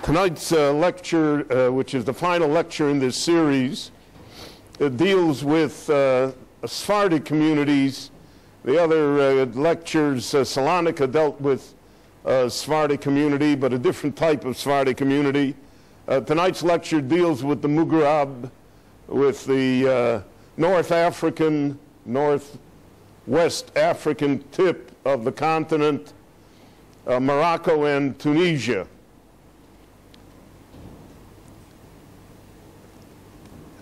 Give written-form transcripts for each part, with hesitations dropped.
Tonight's lecture, which is the final lecture in this series, deals with Sephardic communities. The other lectures, Salonika dealt with Sephardic community, but a different type of Sephardic community. Tonight's lecture deals with the Maghreb, with the North African, Northwest African tip of the continent, Morocco and Tunisia.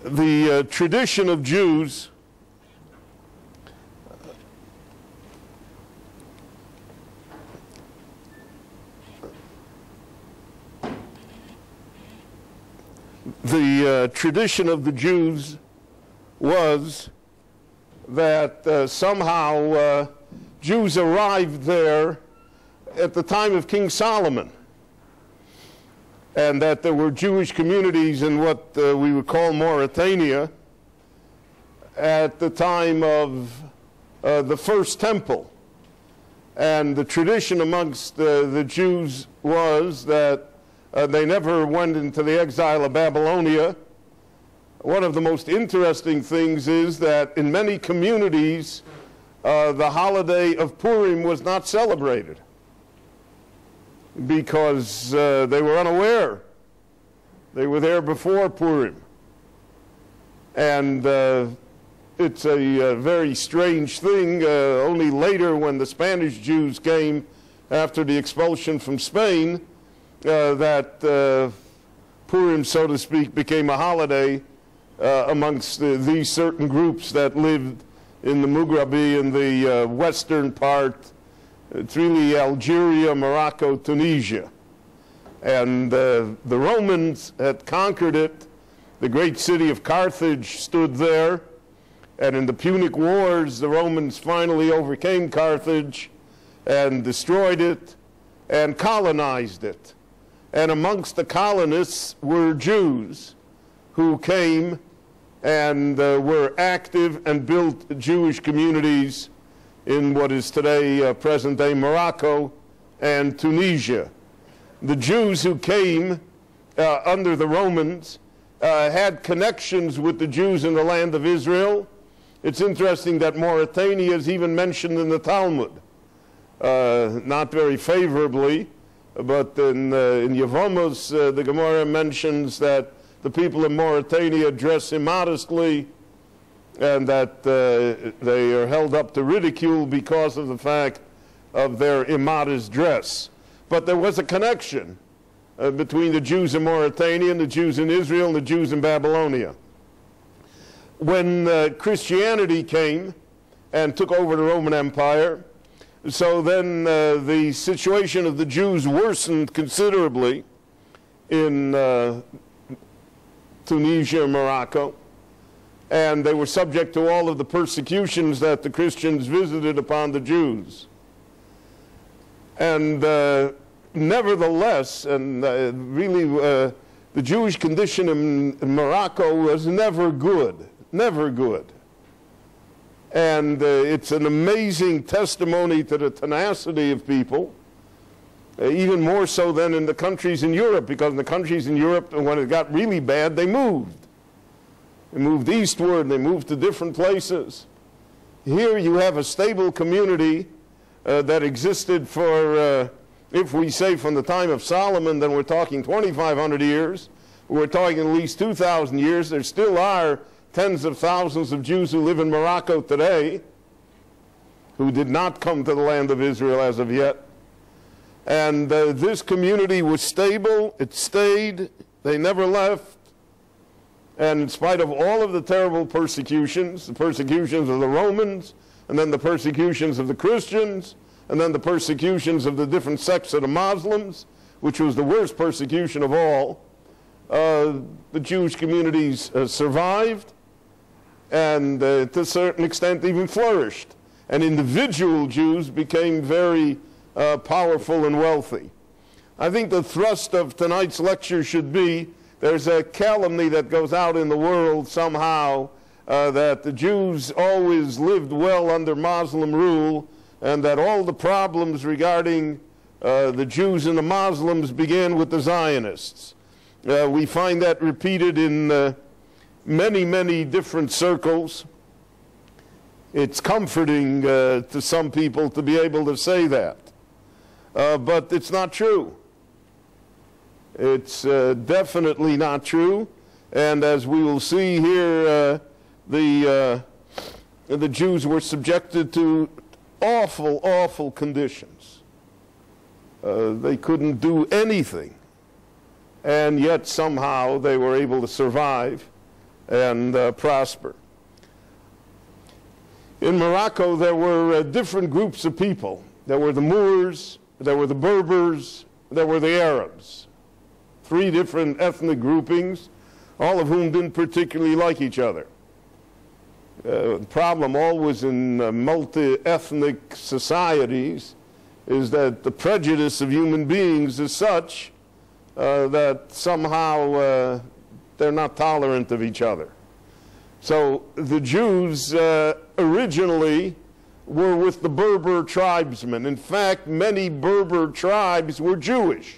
The tradition of Jews tradition of the Jews was that somehow Jews arrived there at the time of King Solomon, and that there were Jewish communities in what we would call Mauritania at the time of the first temple. And the tradition amongst the Jews was that they never went into the exile of Babylonia. One of the most interesting things is that in many communities, the holiday of Purim was not celebrated because they were unaware. They were there before Purim. And it's a very strange thing. Only later, when the Spanish Jews came after the expulsion from Spain, that Purim, so to speak, became a holiday amongst these certain groups that lived in the Maghrebi, in the western part. It's really Algeria, Morocco, Tunisia. And the Romans had conquered it. The great city of Carthage stood there. And in the Punic Wars, the Romans finally overcame Carthage and destroyed it and colonized it. And amongst the colonists were Jews who came and were active and built Jewish communities in what is today present-day Morocco and Tunisia. The Jews who came under the Romans had connections with the Jews in the land of Israel. It's interesting that Mauritania is even mentioned in the Talmud, not very favorably, but in Yevamos, the Gemara mentions that the people of Mauritania dress immodestly and that they are held up to ridicule because of the fact of their immodest dress. But there was a connection between the Jews in Mauritania and the Jews in Israel and the Jews in Babylonia. When Christianity came and took over the Roman Empire, so then the situation of the Jews worsened considerably in Tunisia and Morocco, and they were subject to all of the persecutions that the Christians visited upon the Jews. And nevertheless, and really the Jewish condition in Morocco was never good, never good. And it's an amazing testimony to the tenacity of people, even more so than in the countries in Europe, because in the countries in Europe, when it got really bad, they moved. They moved eastward, they moved to different places. Here you have a stable community that existed for, if we say from the time of Solomon, then we're talking 2,500 years. We're talking at least 2,000 years. There still are tens of thousands of Jews who live in Morocco today who did not come to the land of Israel as of yet. And this community was stable. It stayed. They never left. And in spite of all of the terrible persecutions, the persecutions of the Romans, and then the persecutions of the Christians, and then the persecutions of the different sects of the Muslims, which was the worst persecution of all, the Jewish communities survived, and to a certain extent even flourished. And individual Jews became very powerful and wealthy. I think the thrust of tonight's lecture should be, there's a calumny that goes out in the world somehow that the Jews always lived well under Muslim rule, and that all the problems regarding The Jews and the Muslims began with the Zionists. We find that repeated in many, many different circles. It's comforting to some people to be able to say that. But it's not true. It's definitely not true. And as we will see here, the Jews were subjected to awful, awful conditions. They couldn't do anything. And yet somehow they were able to survive and prosper. In Morocco, there were different groups of people. There were the Moors, there were the Berbers, there were the Arabs. 3 different ethnic groupings, all of whom didn't particularly like each other. The problem always in multi-ethnic societies is that the prejudice of human beings is such that somehow they're not tolerant of each other. So the Jews originally were with the Berber tribesmen. In fact, many Berber tribes were Jewish.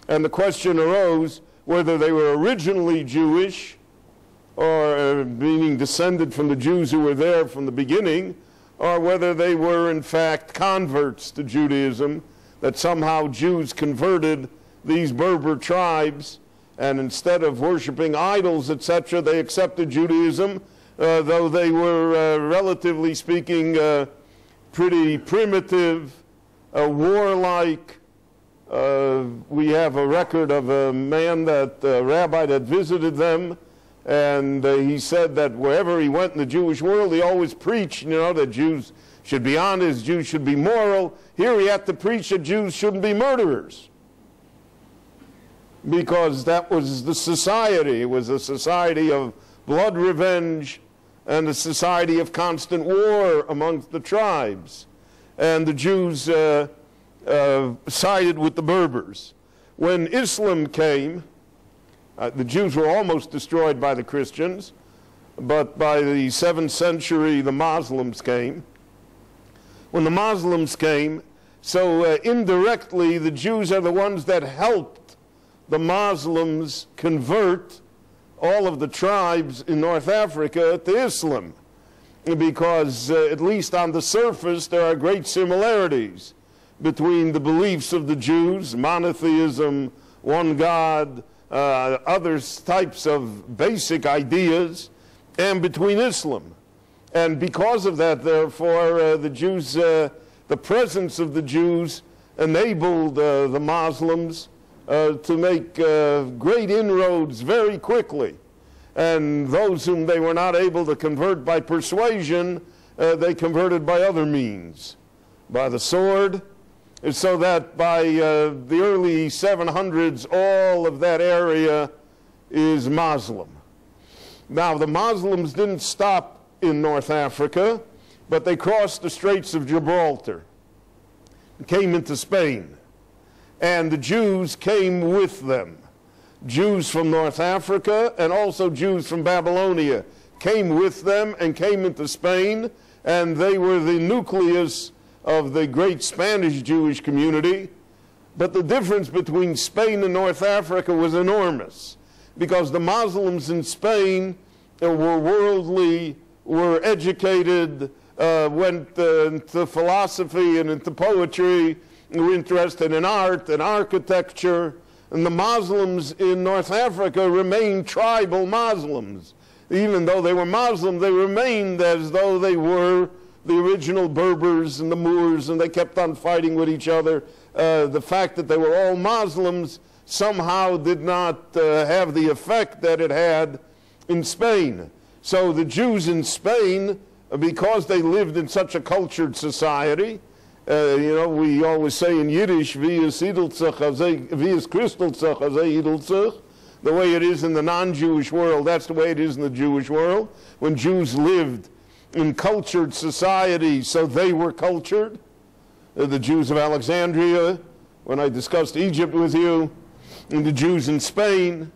And the question arose whether they were originally Jewish, or meaning descended from the Jews who were there from the beginning, or whether they were in fact converts to Judaism, that somehow Jews converted these Berber tribes, and instead of worshiping idols, etc., they accepted Judaism, though they were, relatively speaking, pretty primitive, warlike. We have a record of a man that a rabbi that visited them, and he said that wherever he went in the Jewish world, he always preached, you know, that Jews should be honest, Jews should be moral. Here he had to preach that Jews shouldn't be murderers, because that was the society. It was a society of blood revenge and a society of constant war amongst the tribes. And the Jews sided with the Berbers. When Islam came, the Jews were almost destroyed by the Christians, but by the 7th century the Muslims came. When the Muslims came, so indirectly the Jews are the ones that helped the Muslims convert all of the tribes in North Africa to Islam, because at least on the surface there are great similarities between the beliefs of the Jews, monotheism, one God, other types of basic ideas, and between Islam. And because of that, therefore, the Jews, the presence of the Jews enabled the Muslims to make great inroads very quickly. And those whom they were not able to convert by persuasion, they converted by other means, by the sword, so that by the early 700s, all of that area is Muslim. Now, the Muslims didn't stop in North Africa, but they crossed the Straits of Gibraltar and came into Spain. And the Jews came with them. Jews from North Africa and also Jews from Babylonia came with them and came into Spain, and they were the nucleus of the great Spanish Jewish community. But the difference between Spain and North Africa was enormous, because the Muslims in Spain were worldly, were educated, went into philosophy and into poetry, were interested in art and architecture. And the Muslims in North Africa remained tribal Muslims. Even though they were Muslim, they remained as though they were the original Berbers and the Moors, and they kept on fighting with each other. The fact that they were all Muslims somehow did not have the effect that it had in Spain. So the Jews in Spain, because they lived in such a cultured society, you know, we always say in Yiddish, wie es Christel zech, azay idel zech. The way it is in the non-Jewish world, that's the way it is in the Jewish world. When Jews lived in cultured society, so they were cultured. The Jews of Alexandria, when I discussed Egypt with you, and the Jews in Spain,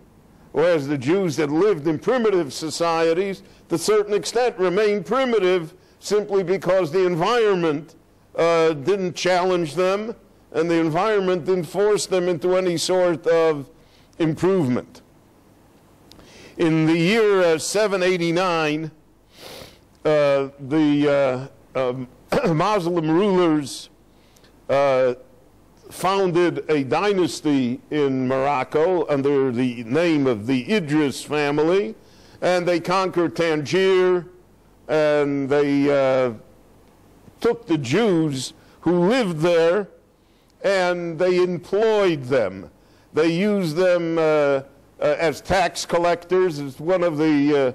whereas the Jews that lived in primitive societies, to a certain extent, remained primitive simply because the environment didn't challenge them, and the environment didn't force them into any sort of improvement. In the year 789, the Muslim rulers founded a dynasty in Morocco under the name of the Idris family, and they conquered Tangier, and they took the Jews who lived there and they employed them. They used them as tax collectors. It's one of the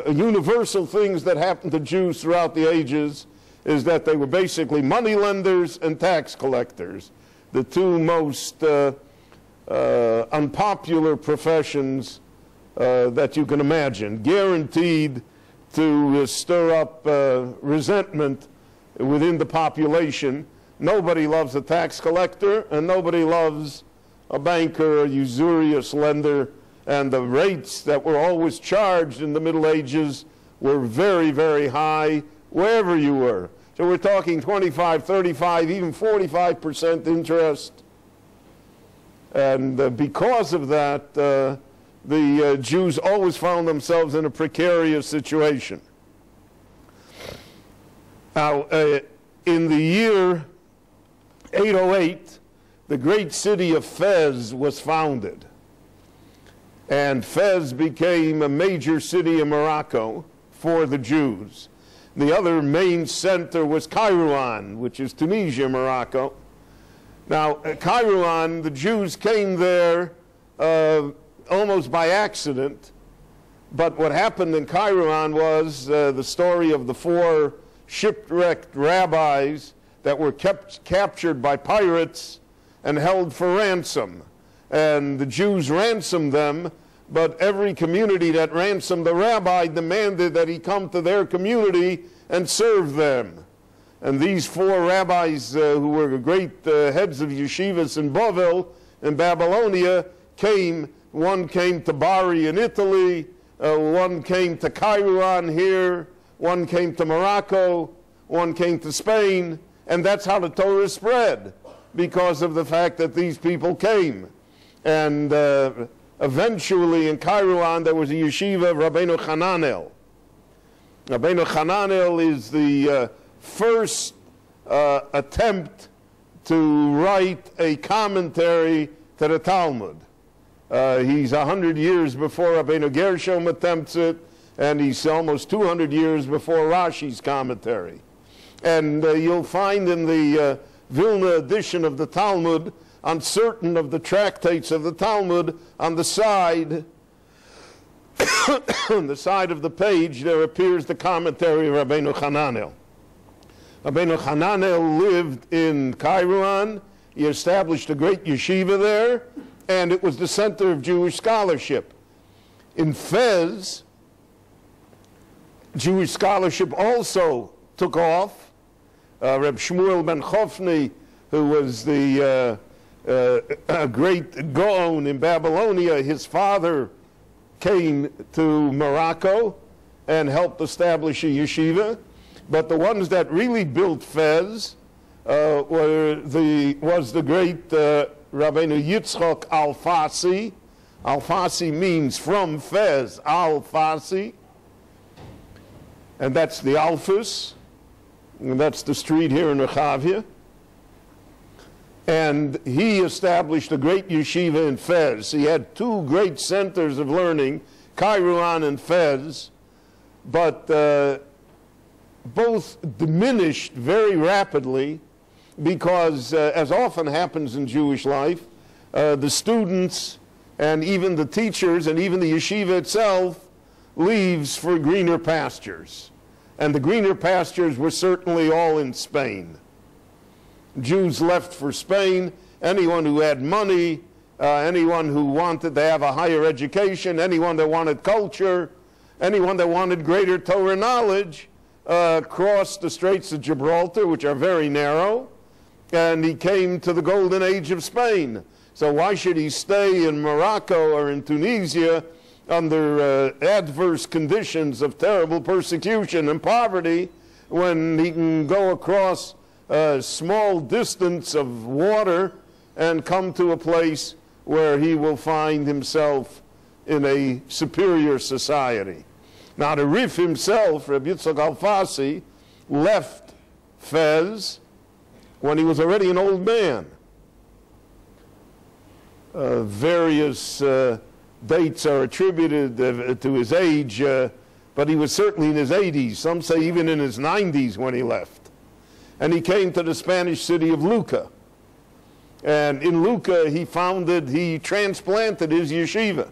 universal things that happened to Jews throughout the ages, is that they were basically money lenders and tax collectors, the two most unpopular professions that you can imagine, guaranteed to stir up resentment within the population. Nobody loves a tax collector, and nobody loves a banker, a usurious lender, and the rates that were always charged in the Middle Ages were very, very high wherever you were. So we're talking 25, 35, even 45% interest. And because of that, the Jews always found themselves in a precarious situation. Now, in the year 808, the great city of Fez was founded. And Fez became a major city in Morocco for the Jews. The other main center was Kairouan, which is Tunisia, Morocco. Now, Kairouan, the Jews came there almost by accident. But what happened in Kairouan was the story of the 4 shipwrecked rabbis that were captured by pirates and held for ransom. And the Jews ransomed them, but every community that ransomed the rabbi demanded that he come to their community and serve them. And these 4 rabbis who were great heads of yeshivas in Bavel, in Babylonia, came. One came to Bari in Italy, one came to Kairouan here, one came to Morocco, one came to Spain, and that's how the Torah spread, because of the fact that these people came. And eventually in Kairouan there was a yeshiva of Rabbeinu Hananel. Rabbeinu Hananel is the first attempt to write a commentary to the Talmud. He's 100 years before Rabbeinu Gershom attempts it, and he's almost 200 years before Rashi's commentary. And you'll find in the Vilna edition of the Talmud, on certain of the tractates of the Talmud, on the side, on the side of the page, there appears the commentary of Rabbeinu Hananel. Rabbeinu Hananel lived in Kairouan. He established a great yeshiva there, and it was the center of Jewish scholarship. In Fez, Jewish scholarship also took off. Reb Shmuel ben Chofni, who was the great Gaon in Babylonia, his father came to Morocco and helped establish a yeshiva. But the ones that really built Fez was the great Rabbeinu Yitzchok Al-Fasi. Al-Fasi means from Fez, Al-Fasi. And that's the Alphus. And that's the street here in Rechavia. And he established a great yeshiva in Fez. He had 2 great centers of learning, Kairouan and Fez, but both diminished very rapidly because, as often happens in Jewish life, the students and even the teachers and even the yeshiva itself leaves for greener pastures. And the greener pastures were certainly all in Spain. Jews left for Spain. Anyone who had money, anyone who wanted to have a higher education, anyone that wanted culture, anyone that wanted greater Torah knowledge, crossed the Straits of Gibraltar, which are very narrow, and he came to the golden age of Spain. So why should he stay in Morocco or in Tunisia under adverse conditions of terrible persecution and poverty when he can go across a small distance of water and come to a place where he will find himself in a superior society. Now the Rif himself, Rabbi Yitzchak Alfasi, left Fez when he was already an old man. Various dates are attributed to his age, but he was certainly in his 80s. Some say even in his 90s when he left. And he came to the Spanish city of Lucca. And in Lucca he transplanted his yeshiva.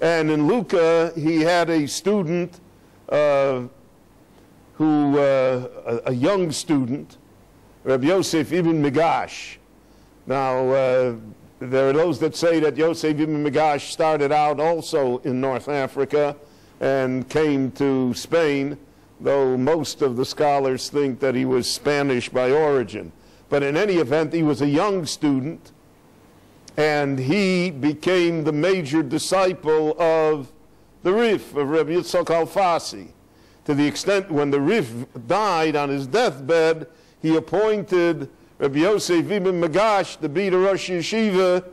And in Lucca he had a student a young student, Rabbi Yosef ibn Migash. Now, there are those that say that Yosef ibn Migash started out also in North Africa and came to Spain, though most of the scholars think that he was Spanish by origin. But in any event, he was a young student, and he became the major disciple of the Rif, of Rabbi Yitzchak Alfasi, to the extent when the Rif died on his deathbed, he appointed Rabbi Yosef ibn Migash to be the Rosh Yeshiva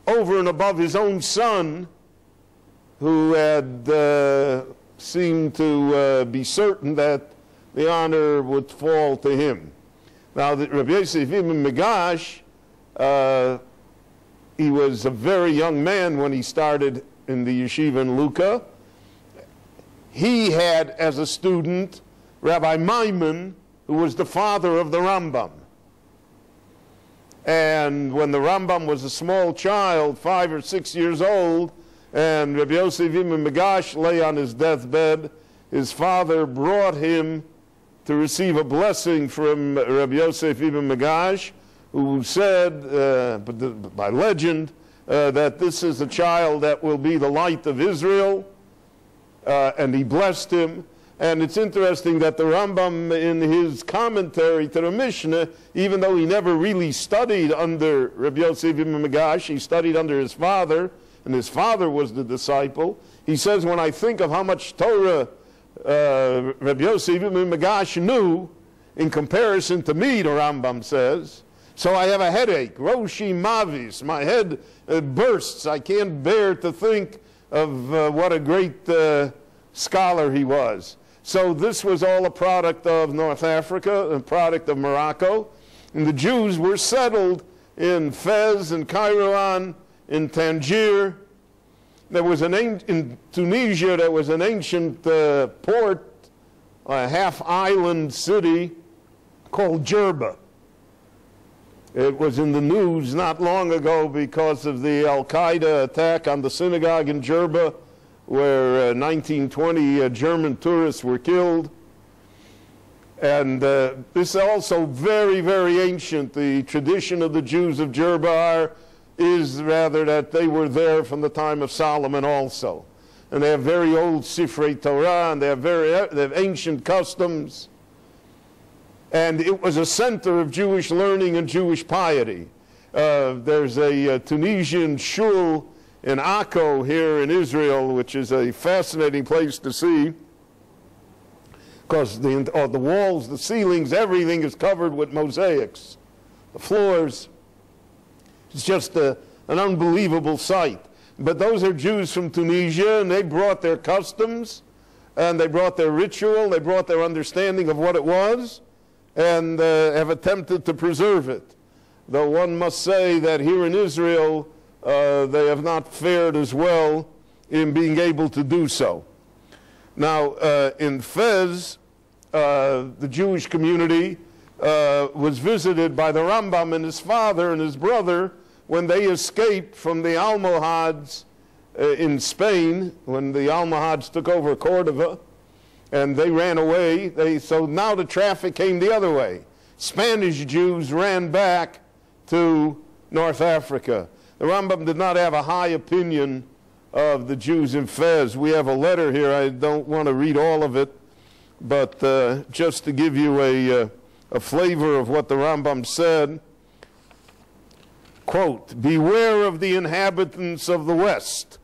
over and above his own son, who had seemed to be certain that the honor would fall to him. Now, Rabbi Yosef ibn Migash, he was a very young man when he started in the yeshiva in Lucca. He had as a student Rabbi Maimon, who was the father of the Rambam. And when the Rambam was a small child, 5 or 6 years old, and Rabbi Yosef ibn Migash lay on his deathbed, his father brought him to receive a blessing from Rabbi Yosef ibn Migash, who said, by legend, that this is a child that will be the light of Israel, and he blessed him. And it's interesting that the Rambam, in his commentary to the Mishnah, even though he never really studied under Rabbi Yosef ibn Migash, he studied under his father, and his father was the disciple. He says, when I think of how much Torah Rabbi Yosef ibn Migash knew in comparison to me, the Rambam says, so I have a headache, Roshi Mavis, my head bursts. I can't bear to think of what a great scholar he was. So this was all a product of North Africa, a product of Morocco. And the Jews were settled in Fez, in Kairouan, in Tangier. There was in Tunisia, there was an ancient port, a half-island city called Jerba. It was in the news not long ago because of the Al-Qaeda attack on the synagogue in Jerba, where 1920 German tourists were killed. And this is also very, very ancient. The tradition of the Jews of Jerba is rather that they were there from the time of Solomon also. And they have very old Sifrei Torah, and they have ancient customs. And it was a center of Jewish learning and Jewish piety. There's a Tunisian shul in Akko here in Israel, which is a fascinating place to see, because the walls, the ceilings, everything is covered with mosaics. The floors, it's just an unbelievable sight. But those are Jews from Tunisia, and they brought their customs, and they brought their ritual, they brought their understanding of what it was, and have attempted to preserve it. Though one must say that here in Israel, they have not fared as well in being able to do so. Now, in Fez, the Jewish community was visited by the Rambam and his father and his brother when they escaped from the Almohads in Spain, when the Almohads took over Cordoba, and they ran away. So now the traffic came the other way. Spanish Jews ran back to North Africa. The Rambam did not have a high opinion of the Jews in Fez. We have a letter here. I don't want to read all of it, but just to give you a flavor of what the Rambam said. Quote, "Beware of the inhabitants of the west,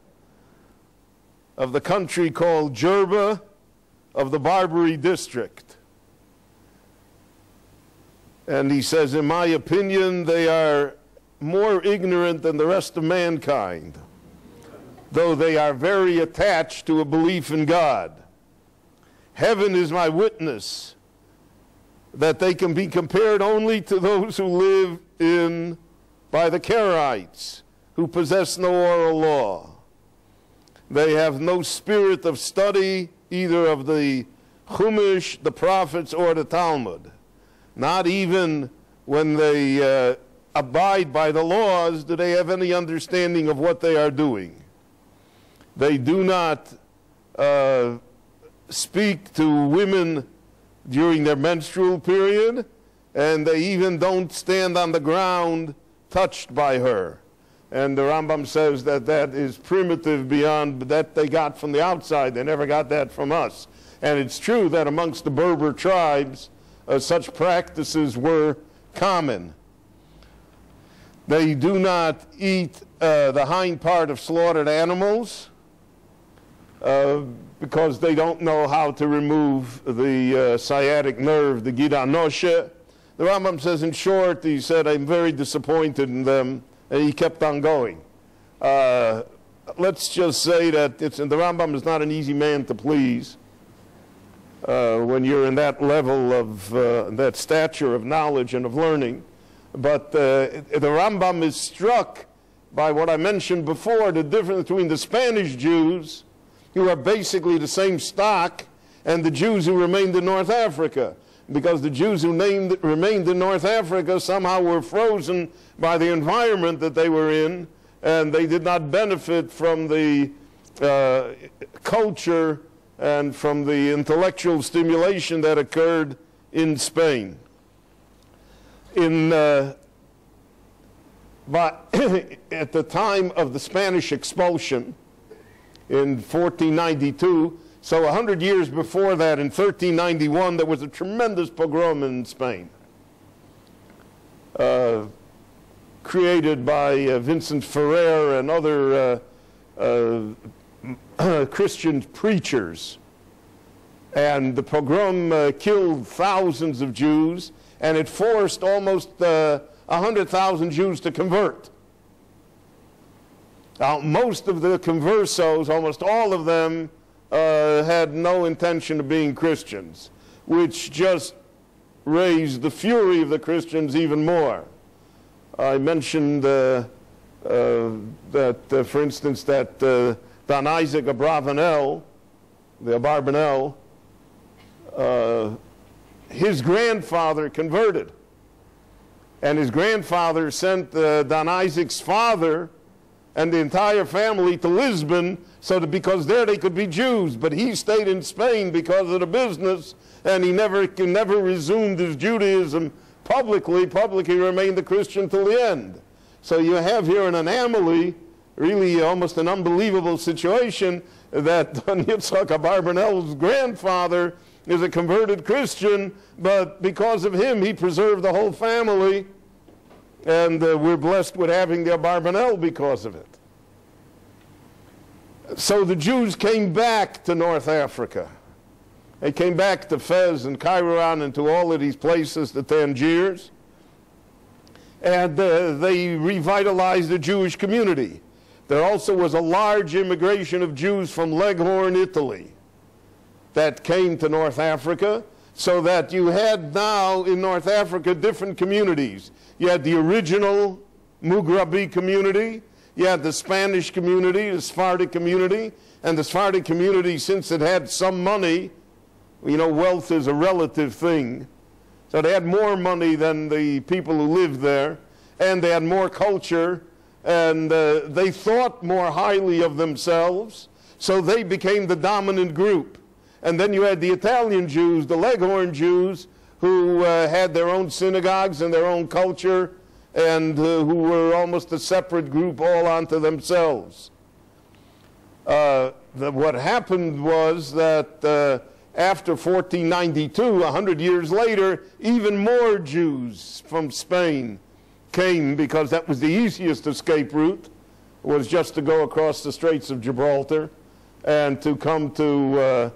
of the country called Jerba, of the Barbary district. And he says, in my opinion, they are more ignorant than the rest of mankind, though they are very attached to a belief in God. Heaven is my witness that they can be compared only to those who live by the Karaites, who possess no oral law. They have no spirit of study, either of the Chumash, the prophets, or the Talmud. Not even when they abide by the laws do they have any understanding of what they are doing. They do not speak to women during their menstrual period, and they even don't stand on the ground touched by her. And the Rambam says that that is primitive beyond that they got from the outside. They never got that from us. And it's true that amongst the Berber tribes, such practices were common. They do not eat the hind part of slaughtered animals because they don't know how to remove the sciatic nerve, the Gid Anoshe. The Rambam says, in short, he said, I'm very disappointed in them, and he kept on going. Let's just say that the Rambam is not an easy man to please when you're in that level of that stature of knowledge and of learning. But the Rambam is struck by what I mentioned before, the difference between the Spanish Jews, who are basically the same stock, and the Jews who remained in North Africa. Because the Jews who remained in North Africa somehow were frozen by the environment that they were in, and they did not benefit from the culture and from the intellectual stimulation that occurred in Spain. But at the time of the Spanish expulsion in 1492, so 100 years before that, in 1391, there was a tremendous pogrom in Spain, created by Vincent Ferrer and other Christian preachers. And the pogrom killed thousands of Jews, and it forced almost 100,000 Jews to convert. Now, most of the conversos, almost all of them, had no intention of being Christians, which just raised the fury of the Christians even more. I mentioned that, for instance, that Don Isaac Abravanel, the Abarbanel, his grandfather converted. And his grandfather sent Don Isaac's father and the entire family to Lisbon because there they could be Jews. But he stayed in Spain because of the business, and he never resumed his Judaism publicly. Publicly remained a Christian till the end. So you have here an anomaly, really almost an unbelievable situation, that Don Yitzchak Abarbanel's grandfather is a converted Christian, but because of him, he preserved the whole family, and we're blessed with having the Abarbanel because of it. So the Jews came back to North Africa. They came back to Fez and Kairouan and to all of these places, the Tangiers, and they revitalized the Jewish community. There also was a large immigration of Jews from Leghorn, Italy, that came to North Africa, so that you had now in North Africa different communities. You had the original Mughrabi community, you had the Spanish community, the Sephardic community, and the Sephardic community, since it had some money, you know, wealth is a relative thing, so they had more money than the people who lived there, and they had more culture, and they thought more highly of themselves, so they became the dominant group. And then you had the Italian Jews, the Leghorn Jews, who had their own synagogues and their own culture, and who were almost a separate group all unto themselves. What happened was that after 1492, 100 years later, even more Jews from Spain came, because that was the easiest escape route, was just to go across the Straits of Gibraltar and to come to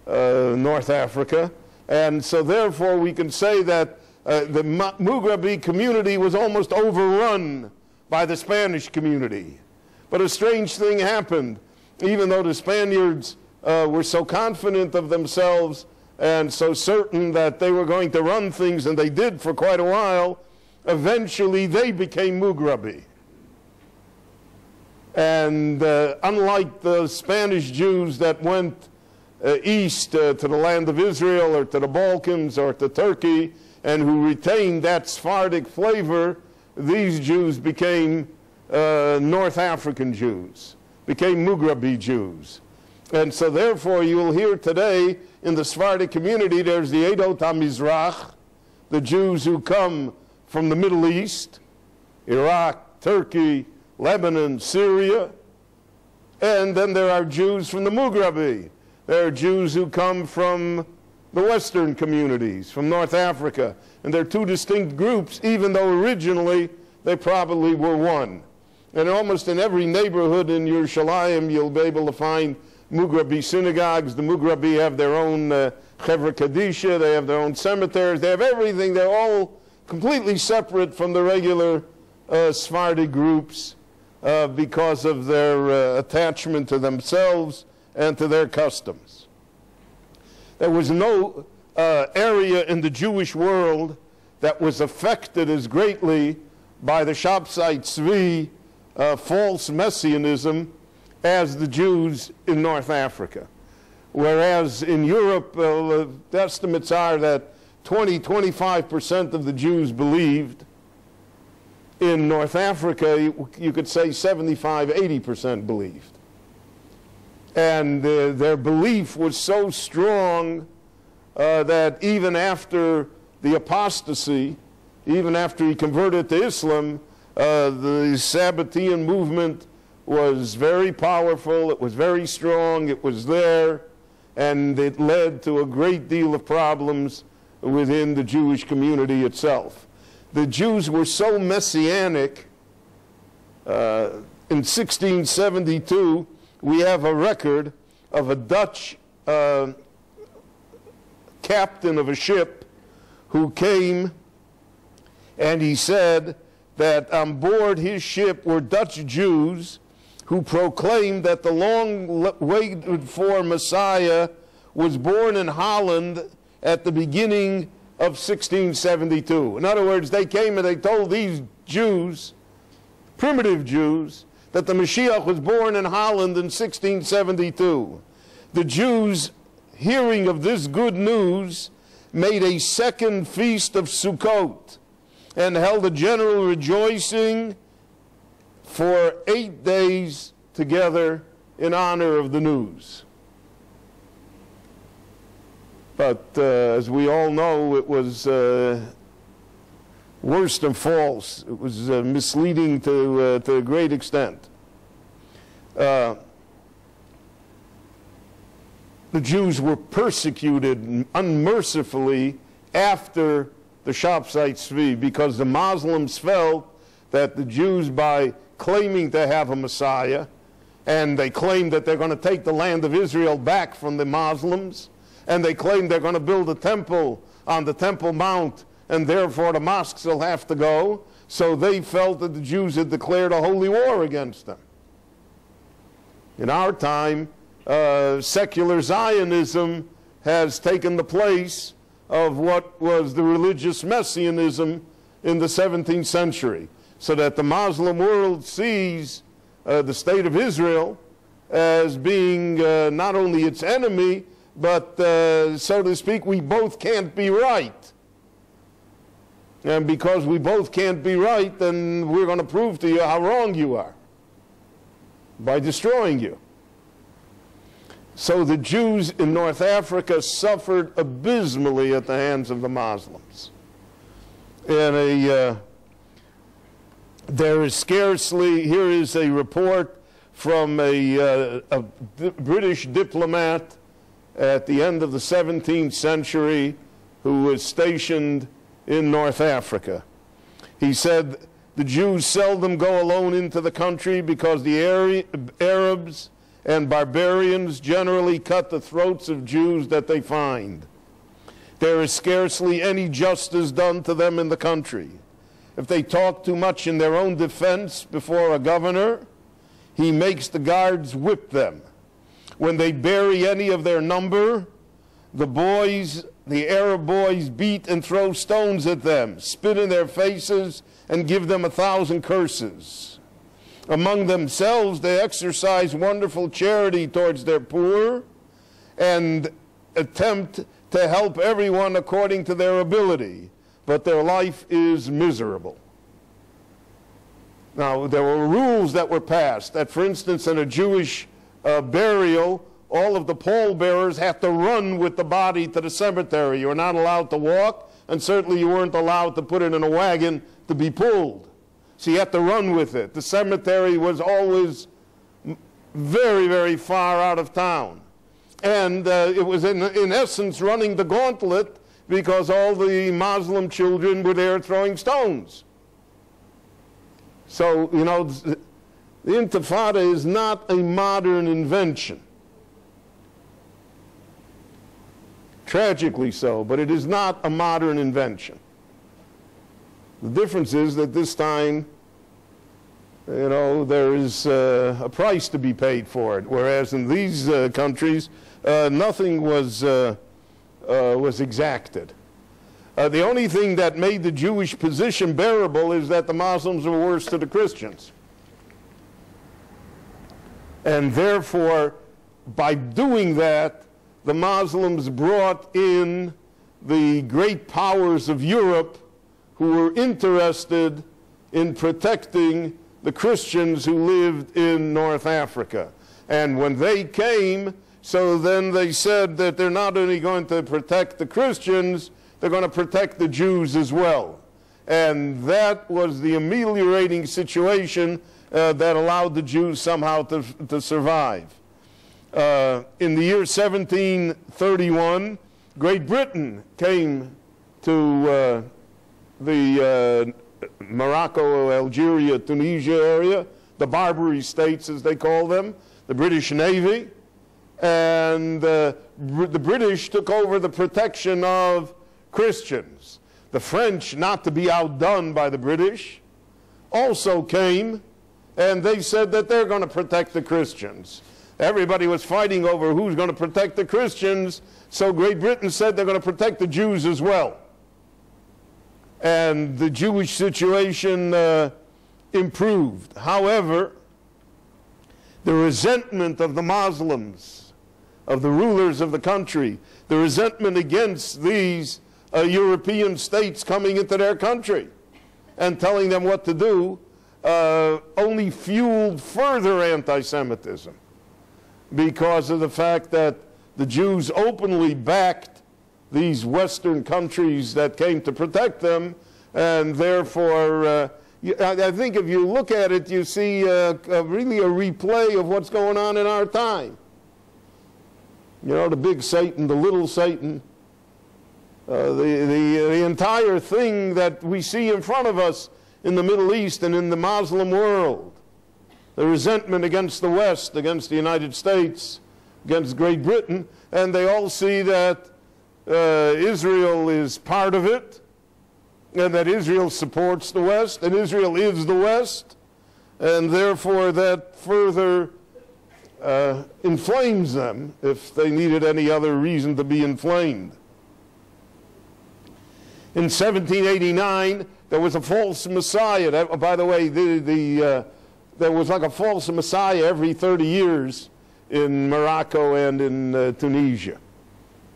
North Africa. And so therefore we can say that the Mughrabi community was almost overrun by the Spanish community. But a strange thing happened. Even though the Spaniards were so confident of themselves and so certain that they were going to run things, and they did for quite a while, eventually they became Mughrabi. And unlike the Spanish Jews that went east to the land of Israel or to the Balkans or to Turkey and who retained that Sephardic flavor, these Jews became North African Jews, became Mughrabi Jews. And so therefore you'll hear today in the Sephardic community there's the Yehudot HaMizrach, the Jews who come from the Middle East, Iraq, Turkey, Lebanon, Syria, and then there are Jews from the Mughrabi. There are Jews who come from the Western communities, from North Africa. And they're two distinct groups, even though originally they probably were one. And almost in every neighborhood in Yerushalayim, you'll be able to find Mughrabi synagogues. The Mughrabi have their own Chevra Kadisha, they have their own cemeteries, they have everything. They're all completely separate from the regular Sephardic groups because of their attachment to themselves and to their customs. There was no area in the Jewish world that was affected as greatly by the Shabtai Tzvi false messianism as the Jews in North Africa. Whereas in Europe, the estimates are that 20–25% of the Jews believed. In North Africa, you could say 75–80% believed. And their belief was so strong that even after the apostasy, even after he converted to Islam, the Sabbatean movement was very powerful, it was very strong, it was there, and it led to a great deal of problems within the Jewish community itself. The Jews were so messianic. In 1672, we have a record of a Dutch captain of a ship who came, and he said that on board his ship were Dutch Jews who proclaimed that the long-waited-for Messiah was born in Holland at the beginning of 1672. In other words, they came and they told these Jews, primitive Jews, that the Mashiach was born in Holland in 1672. The Jews, hearing of this good news, made a second feast of Sukkot and held a general rejoicing for 8 days together in honor of the news. But as we all know, it was worse than false. It was misleading to a great extent. The Jews were persecuted unmercifully after the Shabtai Tzvi because the Muslims felt that the Jews, by claiming to have a Messiah, and they claimed that they're going to take the land of Israel back from the Muslims, and they claimed they're going to build a temple on the Temple Mount, and therefore the mosques will have to go. So they felt that the Jews had declared a holy war against them. In our time, secular Zionism has taken the place of what was the religious messianism in the 17th century, so that the Muslim world sees the state of Israel as being not only its enemy, but, so to speak, we both can't be right. And because we both can't be right, then we're going to prove to you how wrong you are by destroying you. So the Jews in North Africa suffered abysmally at the hands of the Muslims. And there is scarcely, here is a report from a British diplomat at the end of the 17th century who was stationed in North Africa. He said, the Jews seldom go alone into the country because the Arabs and barbarians generally cut the throats of Jews that they find. There is scarcely any justice done to them in the country. If they talk too much in their own defense before a governor, he makes the guards whip them. When they bury any of their number, the Arab boys beat and throw stones at them, spit in their faces, and give them 1,000 curses. Among themselves, they exercise wonderful charity towards their poor and attempt to help everyone according to their ability, but their life is miserable. Now, there were rules that were passed that, for instance, in a Jewish burial, all of the pallbearers have to run with the body to the cemetery. You were not allowed to walk, and certainly you weren't allowed to put it in a wagon to be pulled. So you had to run with it. The cemetery was always very, very far out of town. And it was, in essence, running the gauntlet because all the Muslim children were there throwing stones. So, you know, the Intifada is not a modern invention. Tragically so, but it is not a modern invention. The difference is that this time, you know, there is a price to be paid for it, whereas in these countries, nothing was exacted. The only thing that made the Jewish position bearable is that the Muslims were worse to the Christians. And therefore, by doing that, the Muslims brought in the great powers of Europe who were interested in protecting the Christians who lived in North Africa. And when they came, so then they said that they're not only going to protect the Christians, they're going to protect the Jews as well. And that was the ameliorating situation that allowed the Jews somehow to survive. In the year 1731, Great Britain came to the Morocco, Algeria, Tunisia area, the Barbary states as they call them, the British Navy, and the British took over the protection of Christians. The French, not to be outdone by the British, also came, and they said that they're going to protect the Christians. Everybody was fighting over who's going to protect the Christians, so Great Britain said they're going to protect the Jews as well. And the Jewish situation improved. However, the resentment of the Muslims, of the rulers of the country, the resentment against these European states coming into their country and telling them what to do, only fueled further anti-Semitism because of the fact that the Jews openly backed these Western countries that came to protect them, and therefore, I think if you look at it, you see really a replay of what's going on in our time. You know, the big Satan, the little Satan, the entire thing that we see in front of us in the Middle East and in the Muslim world, the resentment against the West, against the United States, against Great Britain, and they all see that Israel is part of it, and that Israel supports the West, and Israel is the West, and therefore that further inflames them if they needed any other reason to be inflamed. In 1789, there was a false messiah. By the way, there was like a false messiah every 30 years in Morocco and in Tunisia.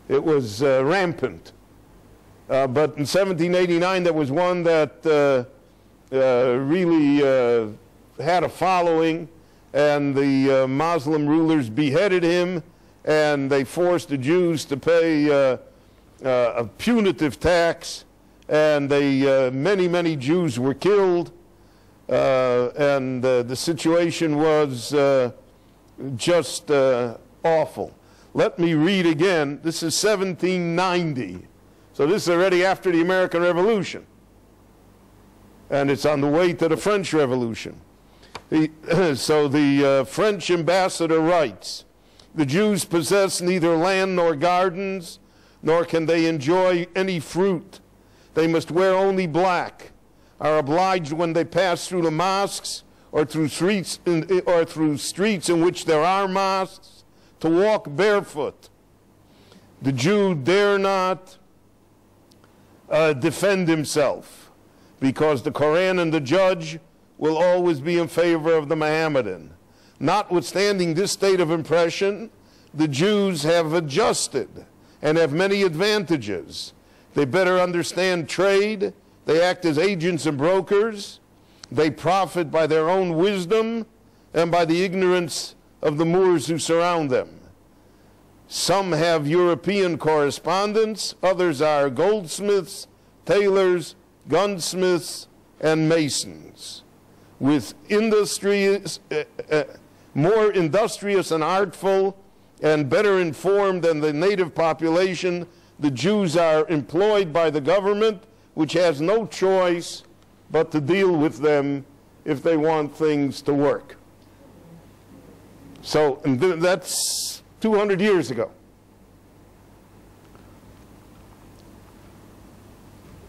It was rampant. But in 1789, there was one that really had a following, and the Muslim rulers beheaded him, and they forced the Jews to pay a punitive tax, and many, many Jews were killed, and the situation was just awful. Let me read again. This is 1790. So this is already after the American Revolution. And it's on the way to the French Revolution. So the French ambassador writes, "The Jews possess neither land nor gardens, nor can they enjoy any fruit. They must wear only black, are obliged when they pass through the mosques or through streets in which there are mosques to walk barefoot. The Jew dare not defend himself, because the Quran and the judge will always be in favor of the Mohammedan. Notwithstanding this state of impression, the Jews have adjusted and have many advantages. They better understand trade, they act as agents and brokers, they profit by their own wisdom and by the ignorance of the Moors who surround them. Some have European correspondents, others are goldsmiths, tailors, gunsmiths, and masons. With industries, more industrious and artful and better informed than the native population, the Jews are employed by the government, which has no choice but to deal with them if they want things to work. So that's 200 years ago.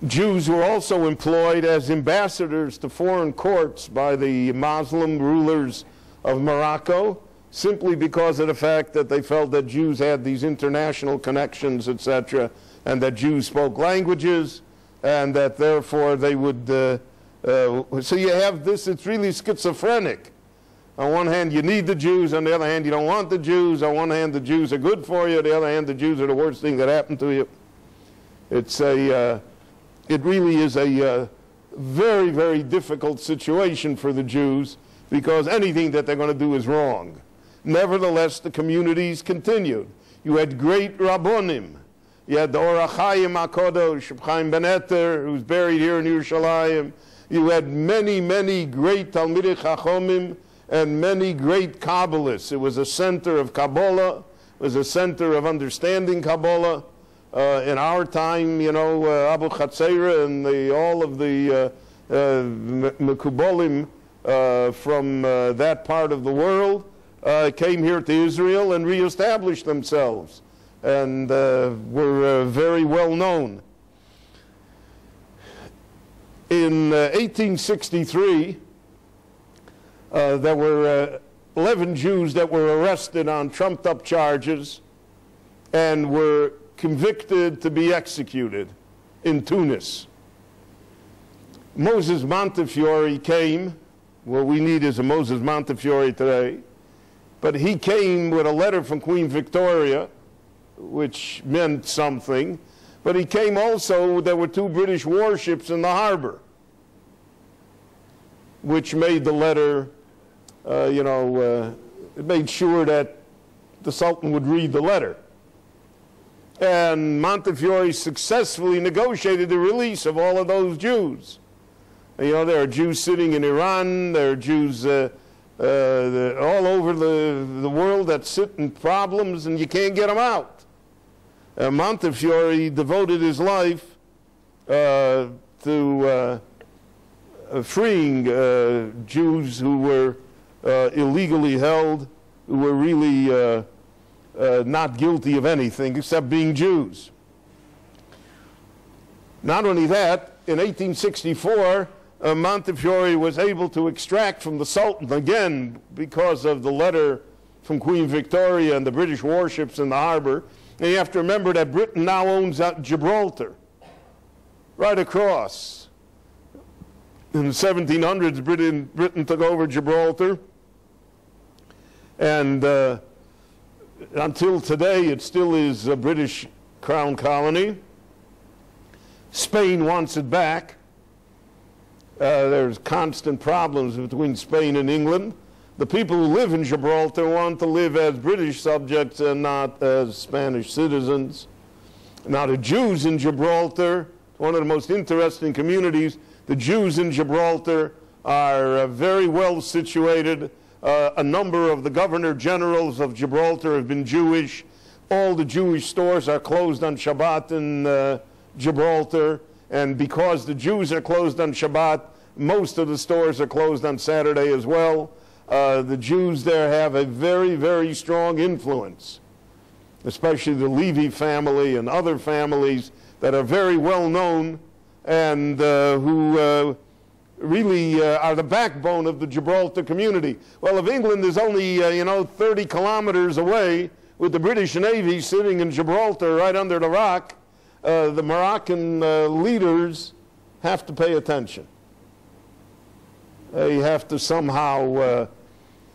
Jews were also employed as ambassadors to foreign courts by the Muslim rulers of Morocco, simply because of the fact that they felt that Jews had these international connections, etc., and that Jews spoke languages, and that therefore they would... so you have this, it's really schizophrenic. On one hand, you need the Jews. On the other hand, you don't want the Jews. On one hand, the Jews are good for you. On the other hand, the Jews are the worst thing that happened to you. It's a... it really is a very, very difficult situation for the Jews, because anything that they're going to do is wrong. Nevertheless, the communities continued. You had great Rabbonim. You had the Or HaChaim HaKadosh, Reb Chaim Ben Eter, who's buried here in Yerushalayim. You had many, many great Talmidei Chachomim and many great Kabbalists. It was a center of Kabbalah. It was a center of understanding Kabbalah. In our time, you know, Abu Chatzera and all of the Mekubalim from that part of the world came here to Israel and reestablished themselves, and were very well known. In 1863, there were 11 Jews that were arrested on trumped-up charges and were convicted to be executed in Tunis. Moses Montefiore came. What we need is a Moses Montefiore today. But he came with a letter from Queen Victoria, which meant something. But he came also, there were 2 British warships in the harbor, which made the letter, it made sure that the Sultan would read the letter. And Montefiore successfully negotiated the release of all of those Jews. You know, there are Jews sitting in Iran, there are Jews all over the world that sit in problems and you can't get them out. Montefiore devoted his life to freeing Jews who were illegally held, who were really not guilty of anything except being Jews. Not only that, in 1864, Montefiore was able to extract from the Sultan, again because of the letter from Queen Victoria and the British warships in the harbor. And you have to remember that Britain now owns Gibraltar, right across. In the 1700s, Britain took over Gibraltar, and until today, it still is a British crown colony. Spain wants it back. There's constant problems between Spain and England. The people who live in Gibraltar want to live as British subjects and not as Spanish citizens. Now, the Jews in Gibraltar, one of the most interesting communities, the Jews in Gibraltar are very well situated. A number of the governor generals of Gibraltar have been Jewish. All the Jewish stores are closed on Shabbat in Gibraltar. And because the Jews are closed on Shabbat, most of the stores are closed on Saturday as well. The Jews there have a very, very strong influence. especially the Levy family and other families that are very well known and who really are the backbone of the Gibraltar community. Well, if England is only, 30 kilometers away, with the British Navy sitting in Gibraltar right under the rock, the Moroccan leaders have to pay attention. They have to somehow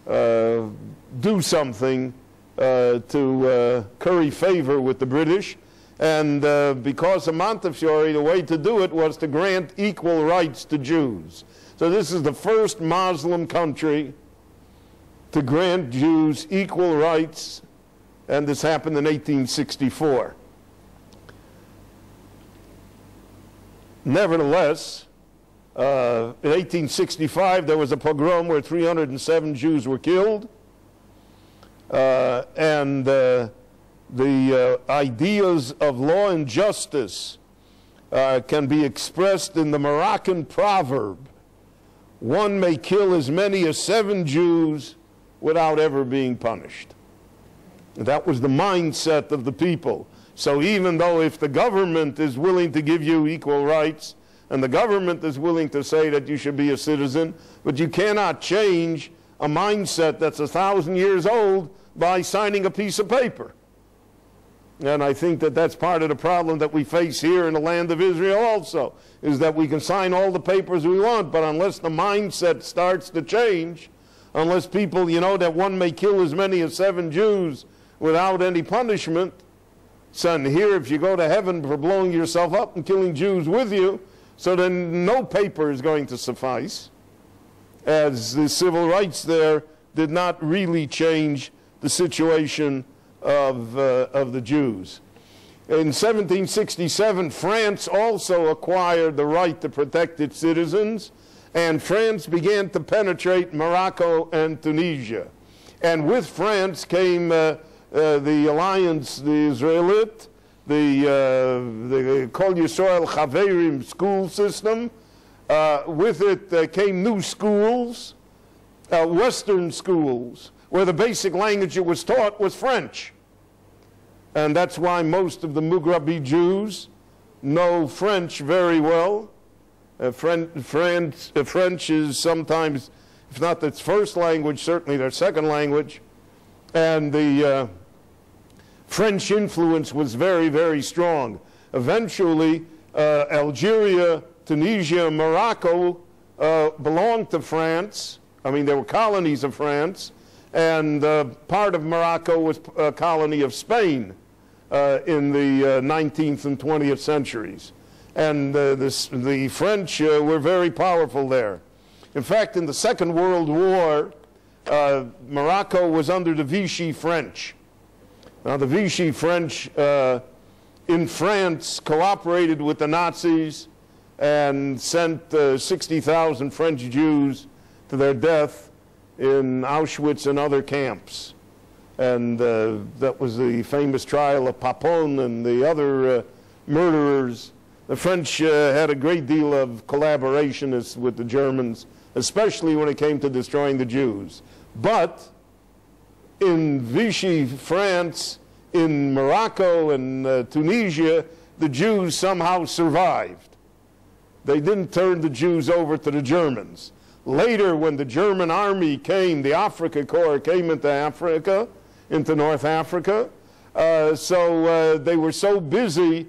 do something to curry favor with the British. And because of Montefiore, the way to do it was to grant equal rights to Jews. So this is the first Muslim country to grant Jews equal rights, and this happened in 1864. Nevertheless, in 1865 there was a pogrom where 307 Jews were killed, and the ideas of law and justice can be expressed in the Moroccan proverb, one may kill as many as 7 Jews without ever being punished. That was the mindset of the people. So even though if the government is willing to give you equal rights, and the government is willing to say that you should be a citizen, but you cannot change a mindset that's 1,000 years old by signing a piece of paper. And I think that that's part of the problem that we face here in the land of Israel also, is that we can sign all the papers we want, but unless the mindset starts to change, unless people, that one may kill as many as 7 Jews without any punishment, son, here if you go to heaven for blowing yourself up and killing Jews with you, so then no paper is going to suffice, as the civil rights there did not really change the situation of the Jews. In 1767, France also acquired the right to protect its citizens, and France began to penetrate Morocco and Tunisia. And with France came the alliance, the Israelite, the Kol Yisrael Chaverim school system. With it came new schools, Western schools, where the basic language that was taught was French. And that's why most of the Mughrabi Jews know French very well. French is sometimes, if not its first language, certainly their second language. And the French influence was very, very strong. Eventually, Algeria, Tunisia, and Morocco belonged to France. I mean, they were colonies of France. And part of Morocco was a colony of Spain in the 19th and 20th centuries. And the French were very powerful there. In fact, in the Second World War, Morocco was under the Vichy French. Now, the Vichy French in France cooperated with the Nazis and sent 60,000 French Jews to their death in Auschwitz and other camps. And that was the famous trial of Papon and the other murderers. The French had a great deal of collaboration with the Germans, especially when it came to destroying the Jews. But in Vichy France, in Morocco and Tunisia, the Jews somehow survived. They didn't turn the Jews over to the Germans. Later, when the German army came, the Afrika Corps came into Africa, into North Africa, so they were so busy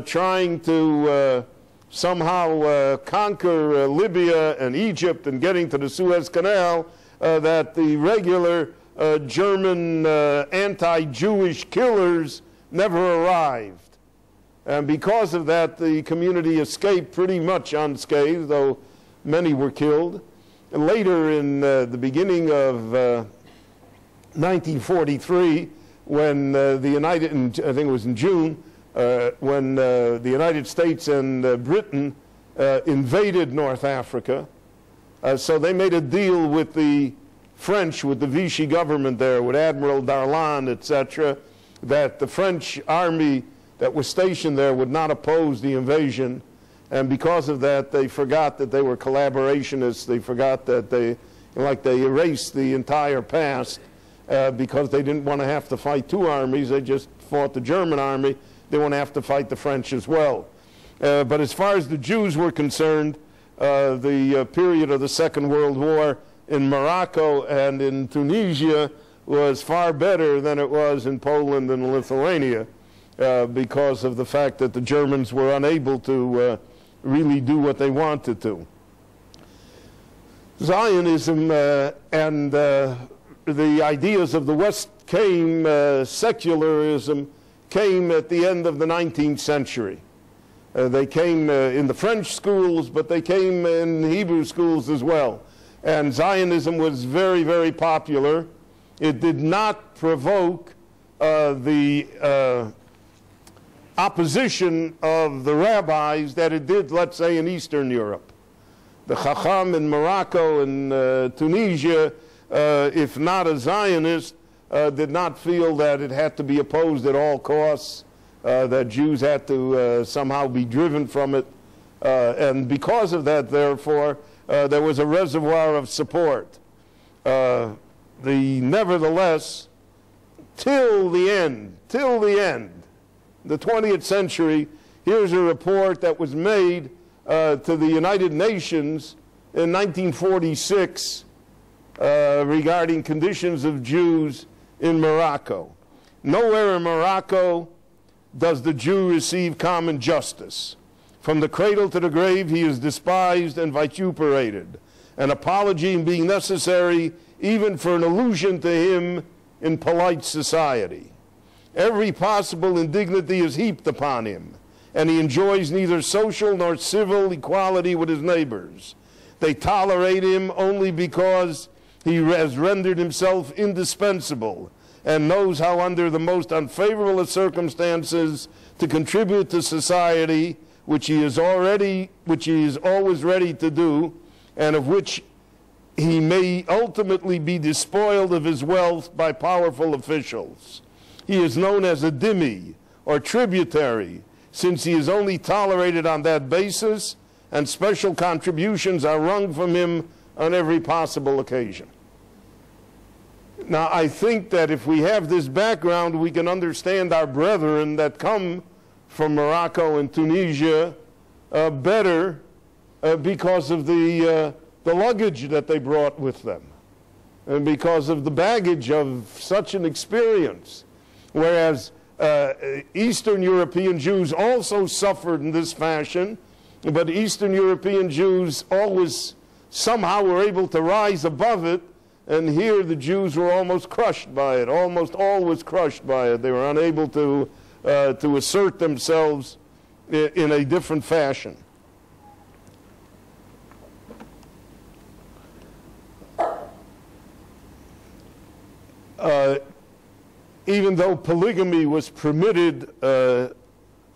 trying to somehow conquer Libya and Egypt and getting to the Suez Canal that the regular German anti-Jewish killers never arrived. And because of that, the community escaped pretty much unscathed, though many were killed. And later, in the beginning of 1943, when I think it was in June, when the United States and Britain invaded North Africa, so they made a deal with the French, with the Vichy government there, with Admiral Darlan, etc., that the French army that was stationed there would not oppose the invasion. And because of that, they forgot that they were collaborationists. They forgot that they erased the entire past. because they didn't want to have to fight two armies. They just fought the German army. They wouldn't have to fight the French as well. But as far as the Jews were concerned, the period of the Second World War in Morocco and in Tunisia was far better than it was in Poland and Lithuania, because of the fact that the Germans were unable to really do what they wanted to. Zionism and the ideas of the West came, secularism came at the end of the 19th century. They came in the French schools, but they came in Hebrew schools as well. And Zionism was very, very popular. It did not provoke the opposition of the rabbis that it did, let's say, in Eastern Europe. The Chacham in Morocco and Tunisia, if not a Zionist, did not feel that it had to be opposed at all costs, that Jews had to somehow be driven from it. And because of that, therefore, there was a reservoir of support. Nevertheless, till the end, the 20th century, here's a report that was made to the United Nations in 1946 regarding conditions of Jews in Morocco. Nowhere in Morocco does the Jew receive common justice. From the cradle to the grave, he is despised and vituperated, an apology being necessary even for an allusion to him in polite society. Every possible indignity is heaped upon him, and he enjoys neither social nor civil equality with his neighbors. They tolerate him only because he has rendered himself indispensable and knows how under the most unfavorable of circumstances to contribute to society, which he is always ready to do, and of which he may ultimately be despoiled of his wealth by powerful officials. He is known as a dhimmi, or tributary, since he is only tolerated on that basis, and special contributions are wrung from him on every possible occasion. Now, I think that if we have this background, we can understand our brethren that come from Morocco and Tunisia better because of the luggage that they brought with them, and because of the baggage of such an experience. Whereas Eastern European Jews also suffered in this fashion, but Eastern European Jews always somehow were able to rise above it, and here the Jews were almost crushed by it, almost always crushed by it. They were unable to assert themselves in a different fashion. Even though polygamy was permitted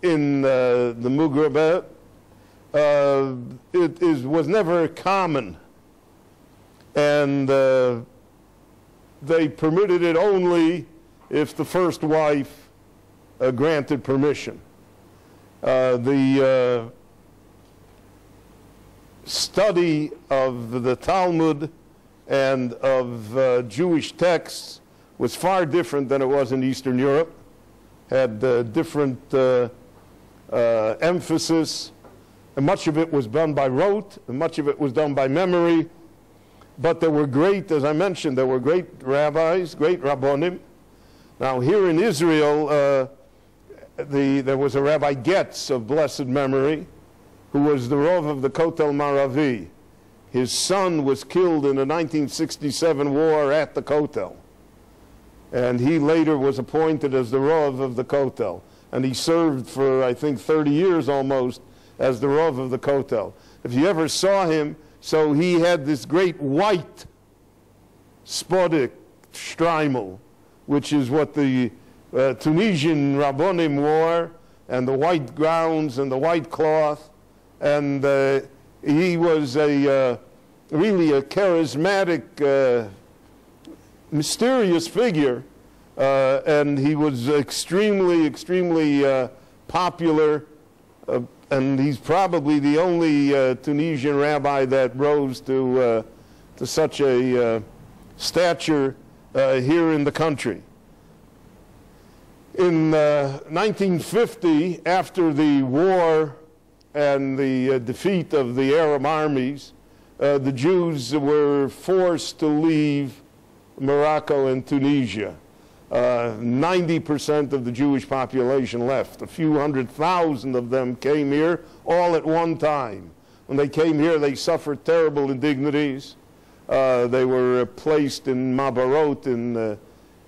in the Maghreb, it was never common, and they permitted it only if the first wife granted permission. The study of the Talmud and of Jewish texts was far different than it was in Eastern Europe, had different emphasis, and much of it was done by rote, and much of it was done by memory. But there were great, as I mentioned, there were great rabbis, great rabbonim. Now here in Israel, there was a Rabbi Getz of blessed memory, who was the Rav of the Kotel Maravi. His son was killed in the 1967 war at the Kotel, and he later was appointed as the Rav of the Kotel. And he served for, I think, 30 years almost as the Rav of the Kotel. If you ever saw him, so he had this great white spodek shtreimel, which is what the Tunisian Rabbonim wore, and the white gowns and the white cloth. And he was really a charismatic, mysterious figure, and he was extremely popular, and he's probably the only Tunisian rabbi that rose to such a stature here in the country. In 1950, after the war and the defeat of the Arab armies, the Jews were forced to leave Morocco and Tunisia. 90% of the Jewish population left. A few 100,000 of them came here all at one time. When they came here, they suffered terrible indignities. They were placed in mabarot,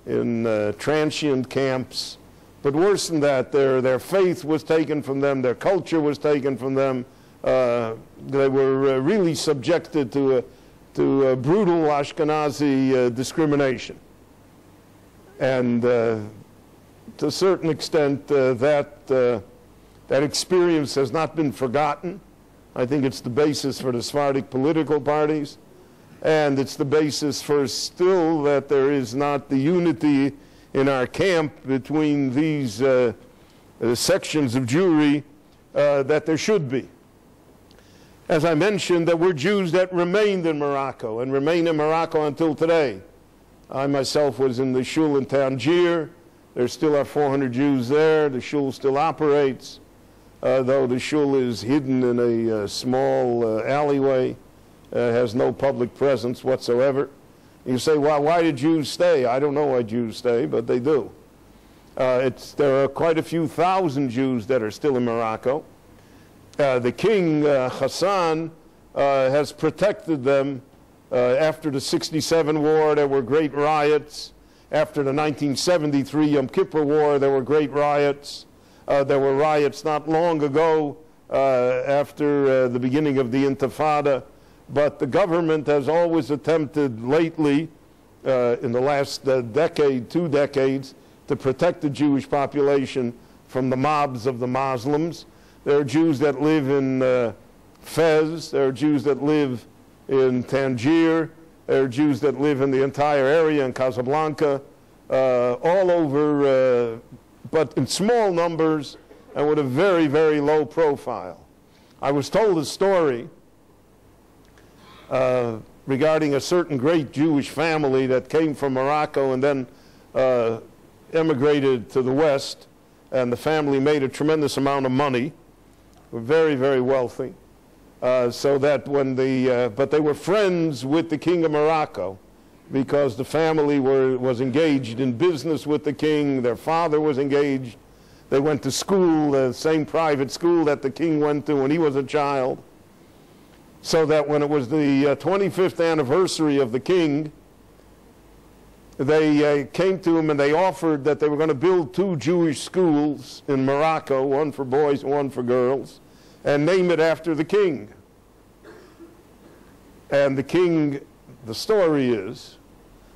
in transient camps. But worse than that, their faith was taken from them, their culture was taken from them. They were really subjected to brutal Ashkenazi discrimination. And to a certain extent, that experience has not been forgotten. I think it's the basis for the Sephardic political parties, and it's the basis for still that there is not the unity in our camp between these sections of Jewry that there should be. As I mentioned, there were Jews that remained in Morocco and remain in Morocco until today. I myself was in the shul in Tangier. There still are 400 Jews there. The shul still operates, though the shul is hidden in a small alleyway, has no public presence whatsoever. You say, well, why did Jews stay? I don't know why Jews stay, but they do. There are quite a few thousand Jews that are still in Morocco. The king, Hassan, has protected them. After the '67 war, there were great riots. After the 1973 Yom Kippur War, there were great riots. There were riots not long ago after the beginning of the Intifada. But the government has always attempted lately, in the last decade, 2 decades, to protect the Jewish population from the mobs of the Muslims. There are Jews that live in Fez. There are Jews that live in Tangier. There are Jews that live in the entire area in Casablanca, all over, but in small numbers and with a very, very low profile. I was told a story regarding a certain great Jewish family that came from Morocco and then emigrated to the West, and the family made a tremendous amount of money. Were very, very wealthy. So that when but they were friends with the King of Morocco because the family was engaged in business with the king. Their father was engaged. They went to school, the same private school that the king went to when he was a child. So that when it was the 25th anniversary of the king, they came to him and they offered that they were going to build 2 Jewish schools in Morocco, one for boys and one for girls, and name it after the king. And the king, the story is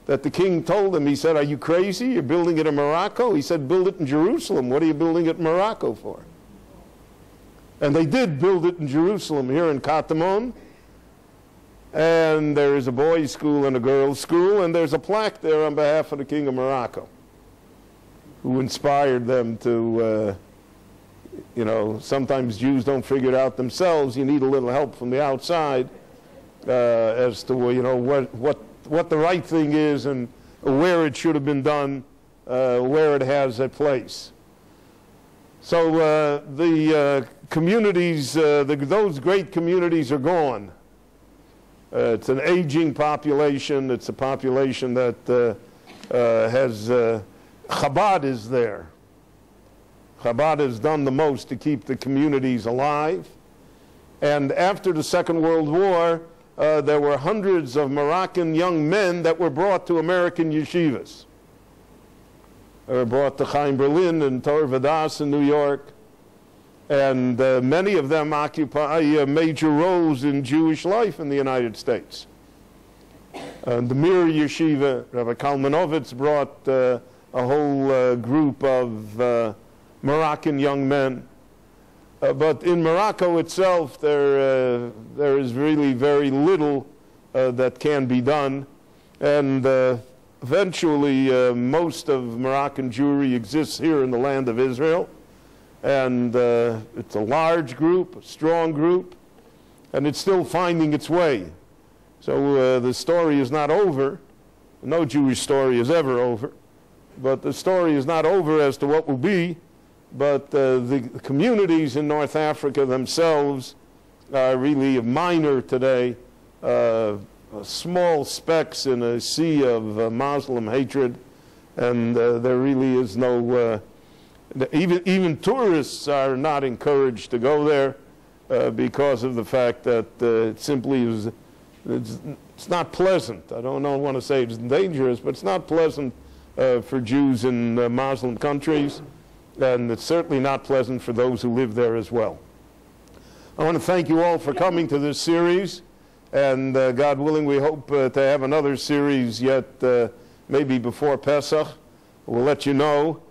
that the king told him, he said, "Are you crazy? You're building it in Morocco?" He said, "Build it in Jerusalem. What are you building it in Morocco for?" And they did build it in Jerusalem, here in Katamon. And there is a boys' school and a girls' school, and there's a plaque there on behalf of the King of Morocco, who inspired them to, you know, sometimes Jews don't figure it out themselves. You need a little help from the outside as to, you know, what the right thing is and where it should have been done, where it has a place. So the communities, those great communities are gone. It's an aging population. It's a population that has, Chabad is there. Chabad has done the most to keep the communities alive. And after the Second World War, there were hundreds of Moroccan young men that were brought to American yeshivas. They were brought to Chaim Berlin and Torah Vodaas in New York. And many of them occupy major roles in Jewish life in the United States. The Mir Yeshiva, Rabbi Kalmanovitz brought a whole group of Moroccan young men. But in Morocco itself, there is really very little that can be done. And eventually, most of Moroccan Jewry exists here in the land of Israel. And it's a large group, a strong group, and it's still finding its way. So the story is not over. No Jewish story is ever over, but the story is not over as to what will be, but the communities in North Africa themselves are really minor today, small specks in a sea of Muslim hatred, and there really is no, even tourists are not encouraged to go there because of the fact that it simply is, it's not pleasant. I don't want to say it's dangerous, but it's not pleasant for Jews in Muslim countries, and it's certainly not pleasant for those who live there as well. I want to thank you all for coming to this series, and God willing, we hope to have another series yet maybe before Pesach. We'll let you know.